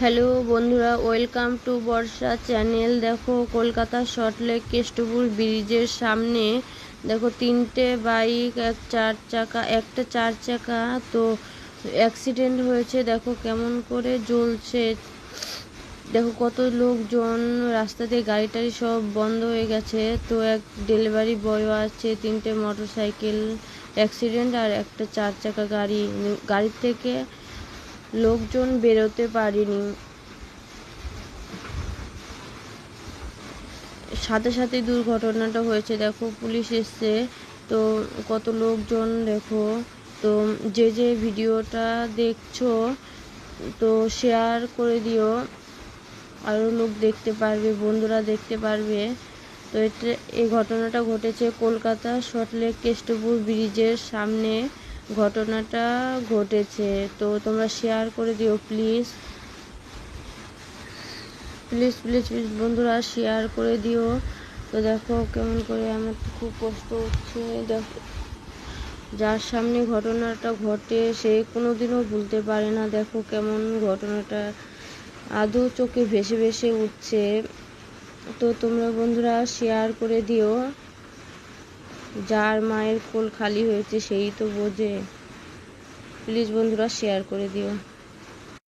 Hello বন্ধুরা, welcome to Barsha channel. দেখো, কলকাতা সল্টলেক কেষ্টপুর ব্রিজের সামনে দেখো তিনটে বাইক, একটা চার চাকা তো অ্যাক্সিডেন্ট হয়েছে। দেখো কেমন করে জ্বলছে, দেখো কত লোকজন, রাস্তা দিয়ে গাড়ি টাড়ি সব বন্ধ হয়ে গেছে। তো এক ডেলিভারি বয়ও আছে, তিনটে মোটর সাইকেল অ্যাক্সিডেন্ট আর একটা চার চাকা গাড়ির থেকে লোকজন বেরোতে পারেনি। সাথে সাথে দুর্ঘটনাটা হয়েছে। দেখো পুলিশ এসছে, তো কত লোকজন দেখো। তো যে ভিডিওটা দেখছো তো শেয়ার করে দিও, আরও লোক দেখতে পারবে, বন্ধুরা দেখতে পারবে। তো এই ঘটনাটা ঘটেছে কলকাতা সল্টলেক কেষ্টপুর ব্রিজের সামনে ঘটনাটা ঘটেছে। তো তোমরা শেয়ার করে দিও প্লিজ প্লিজ প্লিজ প্লিজ বন্ধুরা, শেয়ার করে দিও। তো দেখো কেমন করে, আমার তো খুব কষ্ট হচ্ছে। দেখো, যার সামনে ঘটনাটা ঘটে সে কোনোদিনও ভুলতে পারে না। দেখো কেমন ঘটনাটা আদৌ চোখে ভেসে ভেসে উঠছে। তো তোমরা বন্ধুরা শেয়ার করে দিও, যার মায়ের কোল খালি হয়েছে সেই তো বোঝে। প্লিজ বন্ধুরা শেয়ার করে দিও।